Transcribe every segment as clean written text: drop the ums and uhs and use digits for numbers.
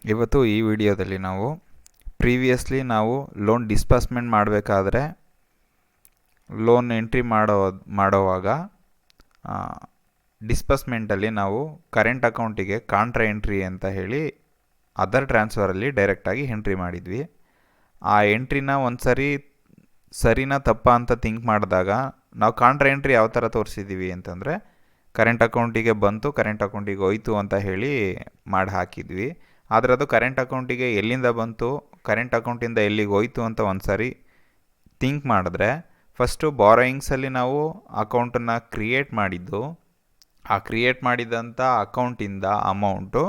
ಇವತ್ತು ಈ ವಿಡಿಯೋದಲ್ಲಿ ನಾವು ಪ್ರೀವಿಯಸ್ಲಿ ನಾವು ಲೋನ್ ಡಿಸ್ಬರ್ಸ್ಮೆಂಟ್ ಮಾಡಬೇಕಾದ್ರೆ ಲೋನ್ ಎಂಟ್ರಿ ಮಾಡೋವಾಗ ಡಿಸ್ಬರ್ಸ್ಮೆಂಟಲ್ಲಿ ನಾವು ಕರೆಂಟ್ ಅಕೌಂಟಿಗೆ ಕಾಂಟ್ರಾ ಎಂಟ್ರಿ ಅಂತ ಹೇಳಿ ಅದರ್ ಟ್ರಾನ್ಸ್ಫರಲ್ಲಿ ಡೈರೆಕ್ಟಾಗಿ ಎಂಟ್ರಿ ಮಾಡಿದ್ವಿ. ಆ ಎಂಟ್ರಿನ ಒಂದು ಸರಿನಾ ತಪ್ಪಾ ಅಂತ ಥಿಂಕ್ ಮಾಡಿದಾಗ ನಾವು ಕಾಂಟ್ರಾ ಎಂಟ್ರಿ ಯಾವ ಥರ ತೋರಿಸಿದ್ದೀವಿ ಅಂತಂದರೆ ಕರೆಂಟ್ ಅಕೌಂಟಿಗೆ ಬಂತು, ಕರೆಂಟ್ ಅಕೌಂಟಿಗೆ ಹೋಯ್ತು ಅಂತ ಹೇಳಿ ಮಾಡಿ ಹಾಕಿದ್ವಿ. ಆದರೆ ಅದು ಕರೆಂಟ್ ಅಕೌಂಟಿಗೆ ಎಲ್ಲಿಂದ ಬಂತು, ಕರೆಂಟ್ ಅಕೌಂಟಿಂದ ಎಲ್ಲಿಗೆ ಹೋಯ್ತು ಅಂತ ಒಂದು ಸಾರಿ ಥಿಂಕ್ ಮಾಡಿದ್ರೆ ಫಸ್ಟು ಬಾರೋಯಿಂಗ್ಸಲ್ಲಿ ನಾವು ಅಕೌಂಟನ್ನು ಕ್ರಿಯೇಟ್ ಮಾಡಿದ್ದು, ಆ ಕ್ರಿಯೇಟ್ ಮಾಡಿದಂಥ ಅಕೌಂಟಿಂದ ಅಮೌಂಟು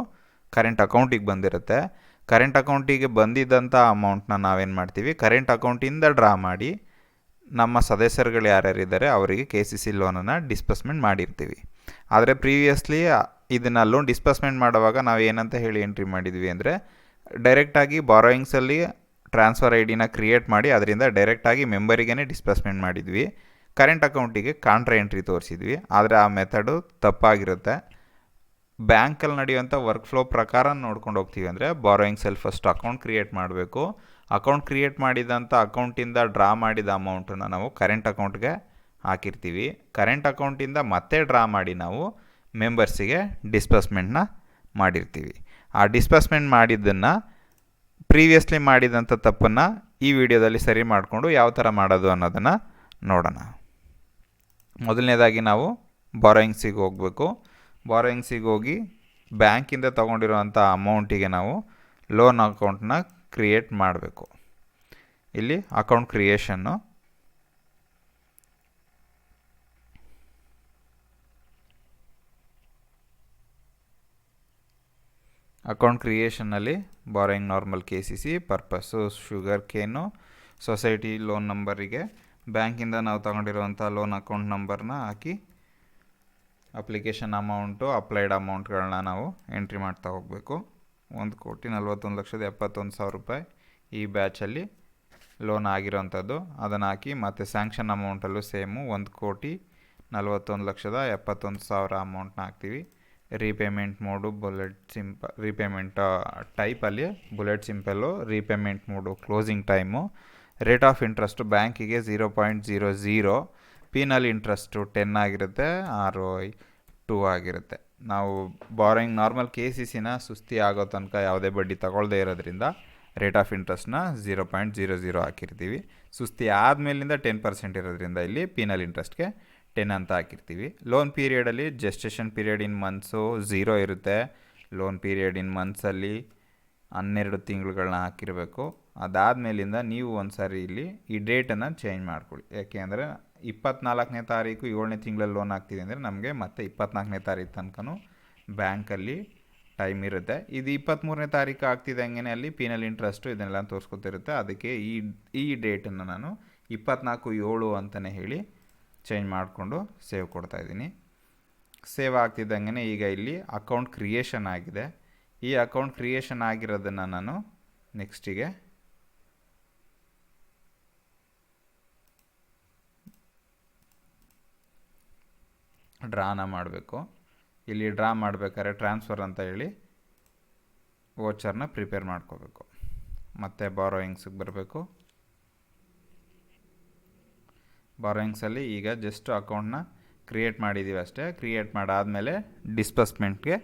ಕರೆಂಟ್ ಅಕೌಂಟಿಗೆ ಬಂದಿರುತ್ತೆ. ಕರೆಂಟ್ ಅಕೌಂಟಿಗೆ ಬಂದಿದ್ದಂಥ ಅಮೌಂಟ್ನ ನಾವೇನು ಮಾಡ್ತೀವಿ, ಕರೆಂಟ್ ಅಕೌಂಟಿಂದ ಡ್ರಾ ಮಾಡಿ ನಮ್ಮ ಸದಸ್ಯರುಗಳು ಯಾರ್ಯಾರಿದ್ದಾರೆ ಅವರಿಗೆ KCC ಲೋನನ್ನು ಡಿಸ್ಬರ್ಸ್ಮೆಂಟ್ ಮಾಡಿರ್ತೀವಿ. ಆದರೆ ಪ್ರೀವಿಯಸ್ಲಿ ಇದನ್ನು ಲೋನ್ ಡಿಸ್ಬರ್ಸ್ಮೆಂಟ್ ಮಾಡುವಾಗ ನಾವು ಏನಂತ ಹೇಳಿ ಎಂಟ್ರಿ ಮಾಡಿದ್ವಿ ಅಂದರೆ ಡೈರೆಕ್ಟಾಗಿ ಬಾರೋಯಿಂಗ್ಸಲ್ಲಿ ಟ್ರಾನ್ಸ್ಫರ್ ID ನ ಕ್ರಿಯೇಟ್ ಮಾಡಿ ಅದರಿಂದ ಡೈರೆಕ್ಟಾಗಿ ಮೆಂಬರಿಗೇ ಡಿಸ್ಬರ್ಸ್ಮೆಂಟ್ ಮಾಡಿದ್ವಿ. ಕರೆಂಟ್ ಅಕೌಂಟಿಗೆ ಕಾಂಟ್ರಾ ಎಂಟ್ರಿ ತೋರಿಸಿದ್ವಿ. ಆದರೆ ಆ ಮೆಥಡು ತಪ್ಪಾಗಿರುತ್ತೆ. ಬ್ಯಾಂಕಲ್ಲಿ ನಡೆಯುವಂಥ ವರ್ಕ್ ಫ್ಲೋ ಪ್ರಕಾರ ನೋಡ್ಕೊಂಡು ಹೋಗ್ತೀವಿ ಅಂದರೆ ಬಾರೋಯಿಂಗ್ಸಲ್ಲಿ ಫಸ್ಟ್ ಅಕೌಂಟ್ ಕ್ರಿಯೇಟ್ ಮಾಡಬೇಕು. ಅಕೌಂಟ್ ಕ್ರಿಯೇಟ್ ಮಾಡಿದಂಥ ಅಕೌಂಟಿಂದ ಡ್ರಾ ಮಾಡಿದ ಅಮೌಂಟನ್ನು ನಾವು ಕರೆಂಟ್ ಅಕೌಂಟ್ಗೆ ಹಾಕಿರ್ತೀವಿ. ಕರೆಂಟ್ ಅಕೌಂಟಿಂದ ಮತ್ತೆ ಡ್ರಾ ಮಾಡಿ ನಾವು ಮೆಂಬರ್ಸಿಗೆ ಡಿಸ್ಬರ್ಸ್ಮೆಂಟ್ನ ಮಾಡಿರ್ತೀವಿ. ಆ ಡಿಸ್ಬರ್ಸ್ಮೆಂಟ್ ಮಾಡಿದ್ದನ್ನು ಪ್ರೀವಿಯಸ್ಲಿ ಮಾಡಿದಂಥ ತಪ್ಪನ್ನು ಈ ವಿಡಿಯೋದಲ್ಲಿ ಸರಿ ಮಾಡಿಕೊಂಡು ಯಾವ ಥರ ಮಾಡೋದು ಅನ್ನೋದನ್ನು ನೋಡೋಣ. ಮೊದಲನೇದಾಗಿ ನಾವು ಬಾರೋಯಿಂಗ್ಸಿಗೆ ಹೋಗಬೇಕು. ಬಾರೋಯಿಂಗ್ಸಿಗೆ ಹೋಗಿ ಬ್ಯಾಂಕಿಂದ ತೊಗೊಂಡಿರುವಂಥ ಅಮೌಂಟಿಗೆ ನಾವು ಲೋನ್ ಅಕೌಂಟನ್ನ ಕ್ರಿಯೇಟ್ ಮಾಡಬೇಕು. ಇಲ್ಲಿ ಅಕೌಂಟ್ ಕ್ರಿಯೇಷನ್ನು, ಅಕೌಂಟ್ ಕ್ರಿಯೇಷನ್ನಲ್ಲಿ borrowing normal KCC, purpose sugar cane, society loan ನಂಬರಿಗೆ ಬ್ಯಾಂಕಿಂದ ನಾವು ತಗೊಂಡಿರುವಂಥ ಲೋನ್ ಅಕೌಂಟ್ ನಂಬರ್ನ ಹಾಕಿ ಅಪ್ಲಿಕೇಶನ್ ಅಮೌಂಟು, ಅಪ್ಲೈಡ್ ಅಮೌಂಟ್ಗಳನ್ನ ನಾವು ಎಂಟ್ರಿ ಮಾಡ್ತಾ ಹೋಗಬೇಕು. 1,41,71,000 ರೂಪಾಯಿ ಈ ಬ್ಯಾಚಲ್ಲಿ ಲೋನ್ ಆಗಿರೋವಂಥದ್ದು. ಅದನ್ನು ಹಾಕಿ ಮತ್ತು ಸ್ಯಾಂಕ್ಷನ್ ಅಮೌಂಟಲ್ಲೂ ಸೇಮು 1,41,71,000 ಅಮೌಂಟ್ನ ಹಾಕ್ತೀವಿ. ರೀಪೇಮೆಂಟ್ ಮೋಡು ರೀಪೇಮೆಂಟ್ ಟೈಪಲ್ಲಿ bullet simple, repayment mode closing time, rate of interest ಬ್ಯಾಂಕಿಗೆ 0.00, ಪೀನಲ್ ಇಂಟ್ರೆಸ್ಟು 10 ಆಗಿರುತ್ತೆ, ROI 2 ಆಗಿರುತ್ತೆ. ನಾವು ಬಾರೋಯಿಂಗ್ ನಾರ್ಮಲ್ KCCನ ಸುಸ್ತಿ ಆಗೋ ತನಕ ಯಾವುದೇ ಬಡ್ಡಿ ತಗೊಳ್ಳದೇ ಇರೋದ್ರಿಂದ ರೇಟ್ ಆಫ್ ಇಂಟ್ರೆಸ್ಟ್ನ 0.00 ಹಾಕಿರ್ತೀವಿ. ಸುಸ್ತಿ ಆದಮೇಲಿಂದ 10% ಇರೋದ್ರಿಂದ ಇಲ್ಲಿ ಪೀನಲ್ ಇಂಟ್ರೆಸ್ಟ್ಗೆ 10 ಅಂತ ಹಾಕಿರ್ತೀವಿ. ಲೋನ್ ಪೀರಿಯಡಲ್ಲಿ ಜೆಸ್ಟೇಷನ್ ಪೀರಿಯಡ್ ಇನ್ ಮಂತ್ಸು 0 ಇರುತ್ತೆ. Loan period in ಮಂತ್ಸಲ್ಲಿ 12 ತಿಂಗಳುಗಳನ್ನ ಹಾಕಿರಬೇಕು. ಅದಾದಮೇಲಿಂದ ನೀವು ಒಂದು ಸಾರಿ ಇಲ್ಲಿ ಈ ಡೇಟನ್ನು ಚೇಂಜ್ ಮಾಡ್ಕೊಳ್ಳಿ. ಯಾಕೆ ಅಂದರೆ 24ನೇ ತಾರೀಕು 7ನೇ ತಿಂಗಳಲ್ಲಿ ಲೋನ್ ಆಗ್ತಿದೆ ಅಂದರೆ ನಮಗೆ ಮತ್ತೆ 24ನೇ ತಾರೀಕು ತನಕ ಬ್ಯಾಂಕಲ್ಲಿ ಟೈಮ್ ಇರುತ್ತೆ. ಇದು 23ನೇ ತಾರೀಕು ಆಗ್ತಿದ್ದಂಗೆ ಅಲ್ಲಿ ಪೀನಲ್ ಇಂಟ್ರೆಸ್ಟು ಇದನ್ನೆಲ್ಲ ತೋರಿಸ್ಕೊತಿರುತ್ತೆ. ಅದಕ್ಕೆ ಈ ಡೇಟನ್ನು ನಾನು 24/7 ಅಂತಲೇ ಹೇಳಿ ಚೇಂಜ್ ಮಾಡಿಕೊಂಡು ಸೇವ್ ಕೊಡ್ತಾಯಿದ್ದೀನಿ. ಸೇವ್ ಆಗ್ತಿದ್ದಂಗೆ ಈಗ ಇಲ್ಲಿ ಅಕೌಂಟ್ ಕ್ರಿಯೇಷನ್ ಆಗಿದೆ. ಈ ಅಕೌಂಟ್ ಕ್ರಿಯೇಷನ್ ಆಗಿರೋದನ್ನು ನಾನು ನೆಕ್ಸ್ಟಿಗೆ ಡ್ರಾನ ಮಾಡಬೇಕು. ಇಲ್ಲಿ ಡ್ರಾ ಮಾಡಬೇಕಾದ್ರೆ ಟ್ರಾನ್ಸ್ಫರ್ ಅಂತ ಹೇಳಿ ವೋಚರ್ನ ಪ್ರಿಪೇರ್ ಮಾಡ್ಕೋಬೇಕು. ಮತ್ತು ಬಾರೋಯಿಂಗ್ಸಿಗೆ ಬರಬೇಕು. ಬಾರೋಯಿಂಗ್ಸಲ್ಲಿ ಈಗ ಜಸ್ಟ್ ಅಕೌಂಟ್ನ ಕ್ರಿಯೇಟ್ ಮಾಡಿದ್ದೀವಿ ಅಷ್ಟೇ. ಕ್ರಿಯೇಟ್ ಮಾಡಾದಮೇಲೆ ಡಿಸ್ಬರ್ಸ್ಮೆಂಟ್ಗೆ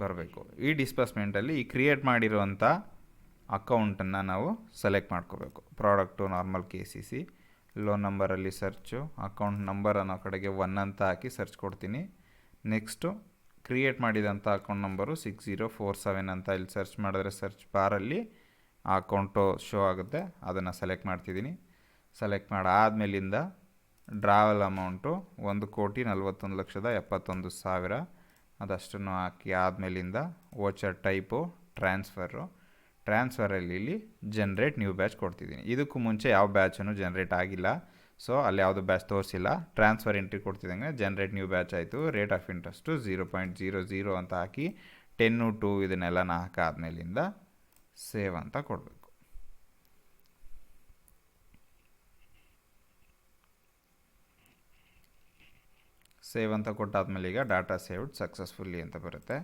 ಬರಬೇಕು. ಈ ಡಿಸ್ಬರ್ಸ್ಮೆಂಟಲ್ಲಿ ಈ ಕ್ರಿಯೇಟ್ ಮಾಡಿರುವಂಥ ಅಕೌಂಟನ್ನು ನಾವು ಸೆಲೆಕ್ಟ್ ಮಾಡ್ಕೋಬೇಕು. ಪ್ರಾಡಕ್ಟು ನಾರ್ಮಲ್ KCC, ಲೋನ್ ನಂಬರಲ್ಲಿ ಸರ್ಚು, ಅಕೌಂಟ್ ನಂಬರ್ ಅನ್ನೋ ಕಡೆಗೆ 1 ಅಂತ ಹಾಕಿ ಸರ್ಚ್ ಕೊಡ್ತೀನಿ. ನೆಕ್ಸ್ಟು ಕ್ರಿಯೇಟ್ ಮಾಡಿದಂಥ ಅಕೌಂಟ್ ನಂಬರು 6047 ಅಂತ ಇಲ್ಲಿ ಸರ್ಚ್ ಮಾಡಿದ್ರೆ ಸರ್ಚ್ ಬಾರಲ್ಲಿ ಆ ಅಕೌಂಟು ಶೋ ಆಗುತ್ತೆ. ಅದನ್ನು ಸೆಲೆಕ್ಟ್ ಮಾಡ್ತಿದ್ದೀನಿ. ಸೆಲೆಕ್ಟ್ ಮಾಡಾದಮೇಲಿಂದ ಡ್ರಾವಲ್ ಅಮೌಂಟು 1,41,71,000 ಅದಷ್ಟನ್ನು ಹಾಕಿ ಆದಮೇಲಿಂದ ವೋಚರ್ ಟೈಪು ಟ್ರಾನ್ಸ್ಫರಲ್ಲಿ ಇಲ್ಲಿ ಜನ್ರೇಟ್ ನ್ಯೂ ಬ್ಯಾಚ್ ಕೊಡ್ತಿದ್ದೀನಿ. ಇದಕ್ಕೂ ಮುಂಚೆ ಯಾವ ಬ್ಯಾಚನ್ನು ಜನ್ರೇಟ್ ಆಗಿಲ್ಲ, ಸೊ ಅಲ್ಲಿ ಯಾವುದು ಬ್ಯಾಚ್ ತೋರಿಸಿಲ್ಲ. ಟ್ರಾನ್ಸ್ಫರ್ ಎಂಟ್ರಿ ಕೊಡ್ತಿದ್ದಂಗೆ ಜನ್ರೇಟ್ ನ್ಯೂ ಬ್ಯಾಚ್ ಆಯಿತು. ರೇಟ್ ಆಫ್ ಇಂಟ್ರೆಸ್ಟು 0.00 ಅಂತ ಹಾಕಿ 10/2 ಇದನ್ನೆಲ್ಲ ಹಾಕಾದ್ಮೇಲಿಂದ ಸೇವ್ ಅಂತ ಕೊಡಬೇಕು. ಸೇವ್ ಅಂತ ಕೊಟ್ಟಾದ್ಮೇಲೆ ಈಗ ಡಾಟಾ ಸೇವ್ಡ್ ಸಕ್ಸಸ್ಫುಲ್ಲಿ ಅಂತ ಬರುತ್ತೆ.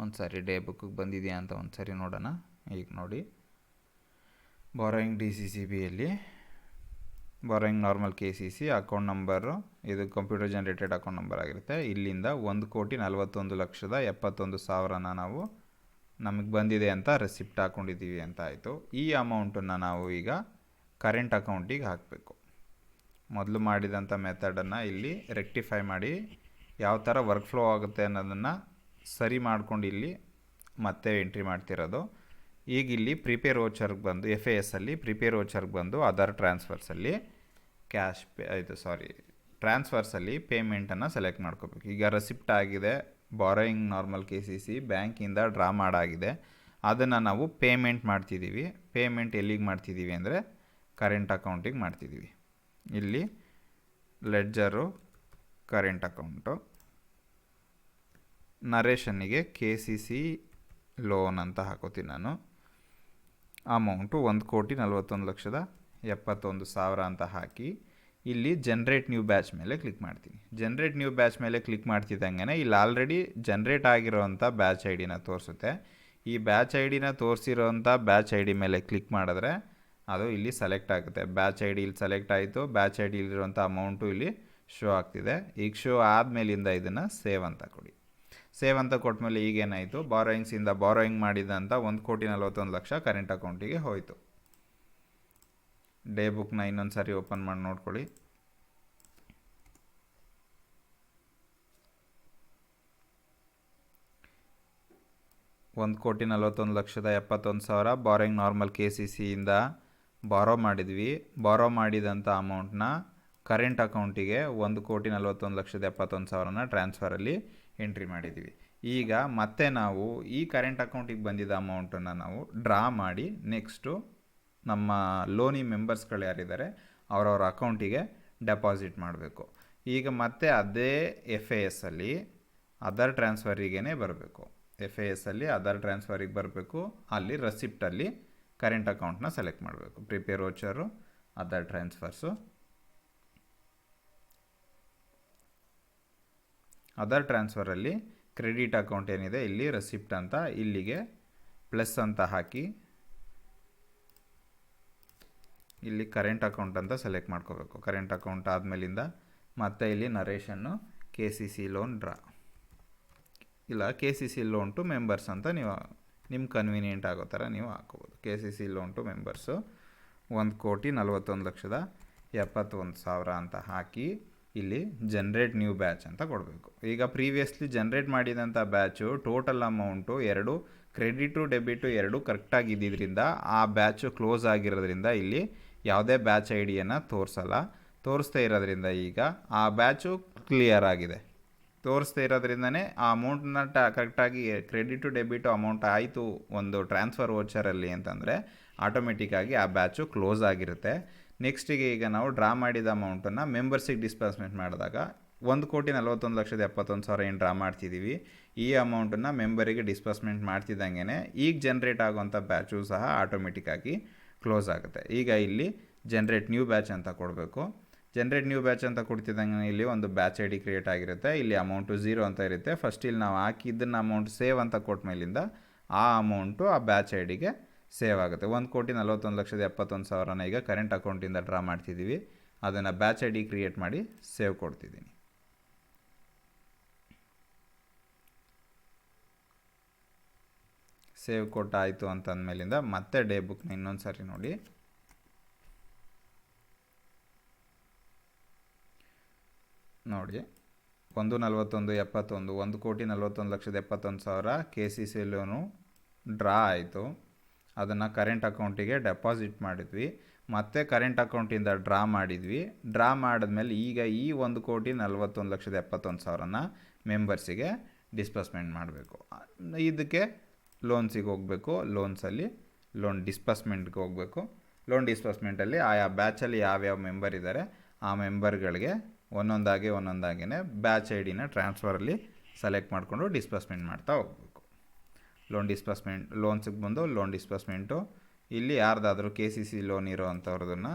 ಒಂದು ಸಾರಿ ಡೇ ಬುಕ್ಕಿಗೆ ಬಂದಿದೆಯಾ ಅಂತ ಒಂದು ಸಾರಿ ನೋಡೋಣ. ಈಗ ನೋಡಿ, ಬಾರೋಯಿಂಗ್ DCCBಯಲ್ಲಿ borrowing normal KCC account number, ಇದು ಕಂಪ್ಯೂಟರ್ ಜನರೇಟೆಡ್ ಅಕೌಂಟ್ ನಂಬರ್ ಆಗಿರುತ್ತೆ. ಇಲ್ಲಿಂದ 1,41,71,000ನ ನಾವು ನಮಗೆ ಬಂದಿದೆ ಅಂತ ರೆಸಿಪ್ಟ್ ಹಾಕ್ಕೊಂಡಿದ್ದೀವಿ ಅಂತ ಆಯಿತು. ಈ ಅಮೌಂಟನ್ನು ನಾವು ಈಗ ಕರೆಂಟ್ ಅಕೌಂಟಿಗೆ ಹಾಕಬೇಕು. ಮೊದಲು ಮಾಡಿದಂಥ ಮೆಥಡನ್ನು ಇಲ್ಲಿ ರೆಕ್ಟಿಫೈ ಮಾಡಿ ಯಾವ ಥರ ವರ್ಕ್ ಫ್ಲೋ ಆಗುತ್ತೆ ಅನ್ನೋದನ್ನು ಸರಿ ಮಾಡ್ಕೊಂಡು ಇಲ್ಲಿ ಮತ್ತೆ ಎಂಟ್ರಿ ಮಾಡ್ತಿರೋದು. ಈಗ ಇಲ್ಲಿ ಪ್ರಿಪೇರ್ ವೋಚರ್ಗೆ ಬಂದು FASಲ್ಲಿ ಪ್ರಿಪೇರ್ ವೋಚರ್ಗೆ ಬಂದು ಅದರ್ ಟ್ರಾನ್ಸ್ಫರ್ಸಲ್ಲಿ ಟ್ರಾನ್ಸ್ಫರ್ಸಲ್ಲಿ ಪೇಮೆಂಟನ್ನು ಸೆಲೆಕ್ಟ್ ಮಾಡ್ಕೋಬೇಕು. ಈಗ ರೆಸಿಪ್ಟ್ ಆಗಿದೆ, ಬಾರೋಯಿಂಗ್ ನಾರ್ಮಲ್ KCC ಬ್ಯಾಂಕಿಂದ ಡ್ರಾ ಮಾಡಾಗಿದೆ, ಅದನ್ನು ನಾವು ಪೇಮೆಂಟ್ ಮಾಡ್ತಿದ್ದೀವಿ. ಪೇಮೆಂಟ್ ಎಲ್ಲಿಗೆ ಮಾಡ್ತಿದ್ದೀವಿ ಅಂದರೆ ಕರೆಂಟ್ ಅಕೌಂಟಿಗೆ ಮಾಡ್ತಿದ್ದೀವಿ. ಇಲ್ಲಿ ಲೆಡ್ಜರು ಕರೆಂಟ್ ಅಕೌಂಟು, ನರೇಷನ್ನಿಗೆ KCC ಲೋನ್ ಅಂತ ಹಾಕೋತೀನಿ ನಾನು. ಅಮೌಂಟು 1,41,71,000 ಅಂತ ಹಾಕಿ ಇಲ್ಲಿ ಜನ್ರೇಟ್ ನ್ಯೂ ಬ್ಯಾಚ್ ಮೇಲೆ ಕ್ಲಿಕ್ ಮಾಡ್ತೀನಿ. ಜನ್ರೇಟ್ ನ್ಯೂ ಬ್ಯಾಚ್ ಮೇಲೆ ಕ್ಲಿಕ್ ಮಾಡ್ತಿದ್ದಂಗೆ ಇಲ್ಲಿ ಆಲ್ರೆಡಿ ಜನ್ರೇಟ್ ಆಗಿರೋವಂಥ ಬ್ಯಾಚ್ ID ತೋರಿಸುತ್ತೆ. ಈ ಬ್ಯಾಚ್ ID ತೋರಿಸಿರೋವಂಥ ಬ್ಯಾಚ್ ID ಮೇಲೆ ಕ್ಲಿಕ್ ಮಾಡಿದ್ರೆ ಅದು ಇಲ್ಲಿ ಸೆಲೆಕ್ಟ್ ಆಗುತ್ತೆ. ಬ್ಯಾಚ್ ID ಇಲ್ಲಿ ಸೆಲೆಕ್ಟ್ ಆಯಿತು. ಬ್ಯಾಚ್ ID ಇಲ್ಲಿರುವಂಥ ಅಮೌಂಟು ಇಲ್ಲಿ ಶೋ ಆಗ್ತಿದೆ. ಈಗ ಶೋ ಆದಮೇಲಿಂದ ಇದನ್ನು ಸೇವ್ ಅಂತ ಕೊಡಿ. ಸೇವ್ ಅಂತ ಕೊಟ್ಟಮೇಲೆ ಈಗೇನಾಯಿತು, ಬಾರೋಯಿಂಗ್ಸಿಂದ ಬಾರೋಯಿಂಗ್ ಮಾಡಿದಂಥ 1,41,00,000 ಕರೆಂಟ್ ಅಕೌಂಟಿಗೆ ಹೋಯಿತು. ಡೇ ಬುಕ್ನ ಇನ್ನೊಂದು ಸಾರಿ ಓಪನ್ ಮಾಡಿ ನೋಡ್ಕೊಳ್ಳಿ. $1,41,71,000 ಬಾರೋಯಿಂಗ್ ನಾರ್ಮಲ್ KCCಯಿಂದ ಬಾರೋ ಮಾಡಿದ್ವಿ. ಬಾರೋ ಮಾಡಿದಂಥ ಅಮೌಂಟ್ನ ಕರೆಂಟ್ ಅಕೌಂಟಿಗೆ 1,41,71,000ನ ಟ್ರಾನ್ಸ್ಫರಲ್ಲಿ ಎಂಟ್ರಿ ಮಾಡಿದ್ದೀವಿ. ಈಗ ಮತ್ತೆ ನಾವು ಈ ಕರೆಂಟ್ ಅಕೌಂಟಿಗೆ ಬಂದಿದ್ದ ಅಮೌಂಟನ್ನು ನಾವು ಡ್ರಾ ಮಾಡಿ ನೆಕ್ಸ್ಟು ನಮ್ಮ ಲೋನಿ ಮೆಂಬರ್ಸ್ಗಳು ಯಾರಿದ್ದಾರೆ ಅವರವ್ರ ಅಕೌಂಟಿಗೆ ಡೆಪಾಸಿಟ್ ಮಾಡಬೇಕು. ಈಗ ಮತ್ತೆ ಅದೇ FASಲ್ಲಿ ಅದರ್ ಟ್ರಾನ್ಸ್ಫರಿಗೇ ಬರಬೇಕು. FASಲ್ಲಿ ಅದರ್ ಟ್ರಾನ್ಸ್ಫರಿಗೆ ಬರಬೇಕು. ಅಲ್ಲಿ ರೆಸಿಪ್ಟಲ್ಲಿ ಕರೆಂಟ್ ಅಕೌಂಟ್ನ ಸೆಲೆಕ್ಟ್ ಮಾಡಬೇಕು. Prepare voucher, other transfers, other ಟ್ರಾನ್ಸ್ಫರಲ್ಲಿ ಕ್ರೆಡಿಟ್ ಅಕೌಂಟ್ ಏನಿದೆ ಇಲ್ಲಿ ರೆಸಿಪ್ಟ್ ಅಂತ ಇಲ್ಲಿಗೆ ಪ್ಲಸ್ ಅಂತ ಹಾಕಿ ಇಲ್ಲಿ ಕರೆಂಟ್ ಅಕೌಂಟ್ ಅಂತ ಸೆಲೆಕ್ಟ್ ಮಾಡ್ಕೋಬೇಕು. ಕರೆಂಟ್ ಅಕೌಂಟ್ ಆದಮೇಲಿಂದ ಮತ್ತೆ ಇಲ್ಲಿ ನರೇಷನ್ನು KCC ಲೋನ್ ಡ್ರಾ, ಇಲ್ಲ KCC ಲೋನ್ ಟು ಮೆಂಬರ್ಸ್ ಅಂತ ನೀವು ನಿಮ್ಮ ಕನ್ವೀನಿಯೆಂಟ್ ಆಗೋ ಥರ ನೀವು ಹಾಕೋಬೋದು. KCC ಲೋನ್ ಟು ಮೆಂಬರ್ಸು 1,41,71,000 ಅಂತ ಹಾಕಿ ಇಲ್ಲಿ ಜನ್ರೇಟ್ ನ್ಯೂ ಬ್ಯಾಚ್ ಅಂತ ಕೊಡಬೇಕು. ಈಗ ಪ್ರೀವಿಯಸ್ಲಿ ಜನ್ರೇಟ್ ಮಾಡಿದಂಥ batch total amount 2 credit debit 2 ಕರೆಕ್ಟಾಗಿ ಇದ್ದಿದ್ದರಿಂದ ಆ ಬ್ಯಾಚು ಕ್ಲೋಸ್ ಆಗಿರೋದ್ರಿಂದ ಇಲ್ಲಿ ಯಾವುದೇ ಬ್ಯಾಚ್ ID ತೋರಿಸ್ತಾ ಇರೋದ್ರಿಂದ ಈಗ ಆ ಬ್ಯಾಚು ಕ್ಲಿಯರ್ ಆಗಿದೆ. ತೋರಿಸ್ತಾ ಇರೋದ್ರಿಂದನೇ ಆ ಅಮೌಂಟನ್ನ ಕರೆಕ್ಟಾಗಿ ಕ್ರೆಡಿಟು ಡೆಬಿಟು ಅಮೌಂಟ್ ಆಯಿತು ಒಂದು ಟ್ರಾನ್ಸ್ಫರ್ ವೋಚರಲ್ಲಿ ಅಂತಂದರೆ ಆಟೋಮೆಟಿಕ್ಕಾಗಿ ಆ ಬ್ಯಾಚು ಕ್ಲೋಸ್ ಆಗಿರುತ್ತೆ. ನೆಕ್ಸ್ಟಿಗೆ ಈಗ ನಾವು ಡ್ರಾ ಮಾಡಿದ ಅಮೌಂಟನ್ನು ಮೆಂಬರ್ಸಿಗೆ ಡಿಸ್ಬರ್ಸ್ಮೆಂಟ್ ಮಾಡಿದಾಗ 1,41,71,000 ಏನು ಡ್ರಾ ಮಾಡ್ತಿದ್ದೀವಿ, ಈ ಅಮೌಂಟನ್ನು ಮೆಂಬರಿಗೆ ಡಿಸ್ಬರ್ಸ್ಮೆಂಟ್ ಮಾಡ್ತಿದ್ದಂಗೆ ಈಗ ಜನ್ರೇಟ್ ಆಗೋವಂಥ ಬ್ಯಾಚು ಸಹ ಆಟೋಮೆಟಿಕ್ಕಾಗಿ ಕ್ಲೋಸ್ ಆಗುತ್ತೆ. ಈಗ ಇಲ್ಲಿ ಜನ್ರೇಟ್ ನ್ಯೂ ಬ್ಯಾಚ್ ಅಂತ ಕೊಡಬೇಕು. ಜನ್ರೇಟ್ ನ್ಯೂ ಬ್ಯಾಚ್ ಅಂತ ಕೊಡ್ತಿದ್ದಂಗೆ ಇಲ್ಲಿ ಒಂದು ಬ್ಯಾಚ್ ID ಕ್ರಿಯೇಟ್ ಆಗಿರುತ್ತೆ. ಇಲ್ಲಿ ಅಮೌಂಟು 0 ಅಂತ ಇರುತ್ತೆ. ಫಸ್ಟ್ ಇಲ್ಲಿ ನಾವು ಹಾಕಿದ್ದನ್ನು ಅಮೌಂಟ್ ಸೇವ್ ಅಂತ ಕೊಟ್ಟ ಮೇಲಿಂದ ಆ ಅಮೌಂಟು ಆ ಬ್ಯಾಚ್ IDಗೆ ಸೇವ್ ಆಗುತ್ತೆ. 1,41,71,000ನ ಈಗ ಕರೆಂಟ್ ಅಕೌಂಟಿಂದ ಡ್ರಾ ಮಾಡ್ತಿದ್ದೀವಿ. ಅದನ್ನು ಬ್ಯಾಚ್ ID ಕ್ರಿಯೇಟ್ ಮಾಡಿ ಸೇವ್ ಕೊಡ್ತಿದ್ದೀನಿ. ಸೇವ್ ಕೊಟ್ಟಾಯಿತು ಅಂತಂದಮೇಲಿಂದ ಮತ್ತೆ ಡೇ ಬುಕ್ನ ಇನ್ನೊಂದು ಸಾರಿ ನೋಡಿ. ನೋಡಿ 1,41,71 1,41,71,000 KCC ಲೋನು ಡ್ರಾ ಆಯಿತು. ಅದನ್ನು ಕರೆಂಟ್ ಅಕೌಂಟಿಗೆ ಡೆಪಾಸಿಟ್ ಮಾಡಿದ್ವಿ. ಮತ್ತೆ ಕರೆಂಟ್ ಅಕೌಂಟಿಂದ ಡ್ರಾ ಮಾಡಿದ್ವಿ. ಡ್ರಾ ಮಾಡಿದ್ಮೇಲೆ ಈಗ ಈ 1,41,71,000ನ ಮೆಂಬರ್ಸಿಗೆ ಡಿಸ್ಬರ್ಸ್ಮೆಂಟ್ ಮಾಡಬೇಕು. ಇದಕ್ಕೆ ಲೋನ್ಸಿಗೆ ಹೋಗಬೇಕು. ಲೋನ್ಸಲ್ಲಿ ಲೋನ್ ಡಿಸ್ಬರ್ಸ್ಮೆಂಟ್ಗೆ ಹೋಗಬೇಕು. ಲೋನ್ ಡಿಸ್ಬರ್ಸ್ಮೆಂಟಲ್ಲಿ ಆಯಾ ಬ್ಯಾಚಲ್ಲಿ ಯಾವ್ಯಾವ ಮೆಂಬರ್ ಇದ್ದಾರೆ ಆ ಮೆಂಬರ್ಗಳಿಗೆ ಒಂದೊಂದಾಗಿಯೇ ಬ್ಯಾಚ್ ID ಟ್ರಾನ್ಸ್ಫರಲ್ಲಿ ಸೆಲೆಕ್ಟ್ ಮಾಡಿಕೊಂಡು ಡಿಸ್ಬರ್ಸ್ಮೆಂಟ್ ಮಾಡ್ತಾ ಹೋಗಬೇಕು. ಲೋನ್ಸಿಗೆ ಬಂದು ಲೋನ್ ಡಿಸ್ಬರ್ಸ್ಮೆಂಟು ಇಲ್ಲಿ ಯಾರ್ದಾದರೂ KCC ಲೋನ್ ಇರೋ ಅಂಥವ್ರದನ್ನು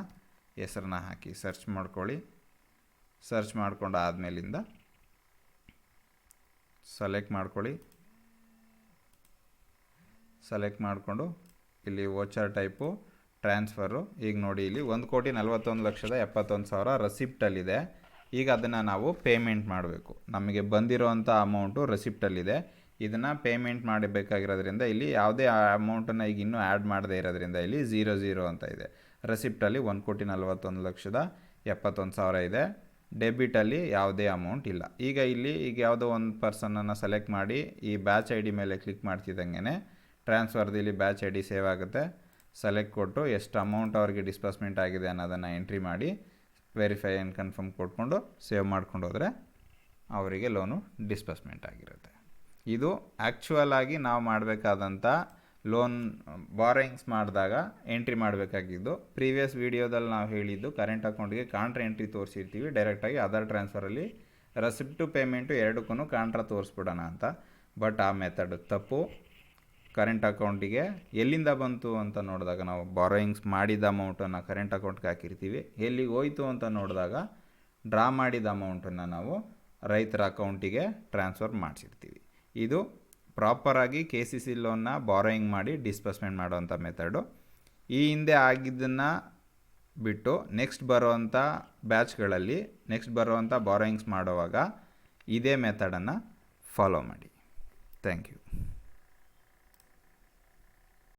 ಹೆಸರನ್ನ ಹಾಕಿ ಸರ್ಚ್ ಮಾಡ್ಕೊಳ್ಳಿ. ಸರ್ಚ್ ಮಾಡ್ಕೊಂಡು ಆದಮೇಲಿಂದ ಸೆಲೆಕ್ಟ್ ಮಾಡ್ಕೊಳ್ಳಿ. ಸೆಲೆಕ್ಟ್ ಮಾಡಿಕೊಂಡು ಇಲ್ಲಿ ವೋಚರ್ ಟೈಪು ಟ್ರಾನ್ಸ್ಫರು. ಈಗ ನೋಡಿ ಇಲ್ಲಿ 1,41,71,000 ರೆಸಿಪ್ಟಲ್ಲಿದೆ. ಈಗ ಅದನ್ನು ನಾವು ಪೇಮೆಂಟ್ ಮಾಡಬೇಕು. ನಮಗೆ ಬಂದಿರೋವಂಥ ಅಮೌಂಟು ರೆಸಿಪ್ಟಲ್ಲಿದೆ. ಇದನ್ನು ಪೇಮೆಂಟ್ ಮಾಡಬೇಕಾಗಿರೋದ್ರಿಂದ ಇಲ್ಲಿ ಯಾವುದೇ ಅಮೌಂಟನ್ನು ಈಗ ಇನ್ನೂ ಆ್ಯಡ್ ಮಾಡದೇ ಇರೋದ್ರಿಂದ ಇಲ್ಲಿ 00 ಅಂತ ಇದೆ. ರೆಸಿಪ್ಟಲ್ಲಿ 1,41,71,000 ಇದೆ. ಡೆಬಿಟಲ್ಲಿ ಯಾವುದೇ ಅಮೌಂಟ್ ಇಲ್ಲ. ಈಗ ಯಾವುದೋ ಒಂದು ಪರ್ಸನನ್ನು ಸೆಲೆಕ್ಟ್ ಮಾಡಿ ಈ ಬ್ಯಾಚ್ ಐ ಡಿ ಮೇಲೆ ಕ್ಲಿಕ್ ಮಾಡ್ತಿದ್ದಂಗೆ ಟ್ರಾನ್ಸ್ಫರ್ದು ಇಲ್ಲಿ ಬ್ಯಾಚ್ ಐ ಡಿ ಸೇವ್ ಆಗುತ್ತೆ. ಸೆಲೆಕ್ಟ್ ಕೊಟ್ಟು ಎಷ್ಟು ಅಮೌಂಟ್ ಅವ್ರಿಗೆ ಡಿಸ್ಬರ್ಸ್ಮೆಂಟ್ ಆಗಿದೆ ಅನ್ನೋದನ್ನು ಎಂಟ್ರಿ ಮಾಡಿ ವೆರಿಫೈ ಆ್ಯಂಡ್ ಕನ್ಫರ್ಮ್ ಕೊಟ್ಕೊಂಡು ಸೇವ್ ಮಾಡ್ಕೊಂಡು ಹೋದರೆ ಅವರಿಗೆ ಲೋನು ಡಿಸ್ಬರ್ಸ್ಮೆಂಟ್ ಆಗಿರುತ್ತೆ. ಇದು ಆ್ಯಕ್ಚುಯಲ್ ಆಗಿ ನಾವು ಮಾಡಬೇಕಾದಂಥ ಲೋನ್ ಬಾರೋಯಿಂಗ್ಸ್ ಮಾಡಿದಾಗ ಎಂಟ್ರಿ ಮಾಡಬೇಕಾಗಿದ್ದು. ಪ್ರೀವಿಯಸ್ ವೀಡಿಯೋದಲ್ಲಿ ನಾವು ಹೇಳಿದ್ದು ಕರೆಂಟ್ ಅಕೌಂಟ್ಗೆ ಕಾಂಟ್ರಾ ಎಂಟ್ರಿ ತೋರಿಸಿರ್ತೀವಿ, ಡೈರೆಕ್ಟಾಗಿ ಅದರ್ ಟ್ರಾನ್ಸ್ಫರಲ್ಲಿ ರೆಸಿಪ್ಟು ಪೇಮೆಂಟು ಎರಡಕ್ಕೂ ಕಾಂಟ್ರಾ ತೋರಿಸ್ಬಿಡೋಣ ಅಂತ. ಬಟ್ ಆ ಮೆಥಡ್ ತಪ್ಪು. ಕರೆಂಟ್ ಅಕೌಂಟಿಗೆ ಎಲ್ಲಿಂದ ಬಂತು ಅಂತ ನೋಡಿದಾಗ ನಾವು ಬಾರೋಯಿಂಗ್ಸ್ ಮಾಡಿದ ಅಮೌಂಟನ್ನು ಕರೆಂಟ್ ಅಕೌಂಟ್ಗೆ ಹಾಕಿರ್ತೀವಿ. ಎಲ್ಲಿಗೆ ಹೋಯ್ತು ಅಂತ ನೋಡಿದಾಗ ಡ್ರಾ ಮಾಡಿದ ಅಮೌಂಟನ್ನು ನಾವು ರೈತರ ಅಕೌಂಟಿಗೆ ಟ್ರಾನ್ಸ್ಫರ್ ಮಾಡಿಸಿರ್ತೀವಿ. ಇದು ಪ್ರಾಪರಾಗಿ KCC ಲೋನ್ನ ಬಾರೋಯಿಂಗ್ ಮಾಡಿ ಡಿಸ್ಬರ್ಸ್ಮೆಂಟ್ ಮಾಡೋವಂಥ ಮೆಥಡು. ಈ ಹಿಂದೆ ಆಗಿದ್ದನ್ನು ಬಿಟ್ಟು ನೆಕ್ಸ್ಟ್ ಬರೋವಂಥ ಬ್ಯಾಚ್ಗಳಲ್ಲಿ ನೆಕ್ಸ್ಟ್ ಬರೋವಂಥ ಬಾರೋಯಿಂಗ್ಸ್ ಮಾಡುವಾಗ ಇದೇ ಮೆಥಡನ್ನು ಫಾಲೋ ಮಾಡಿ. Thank you.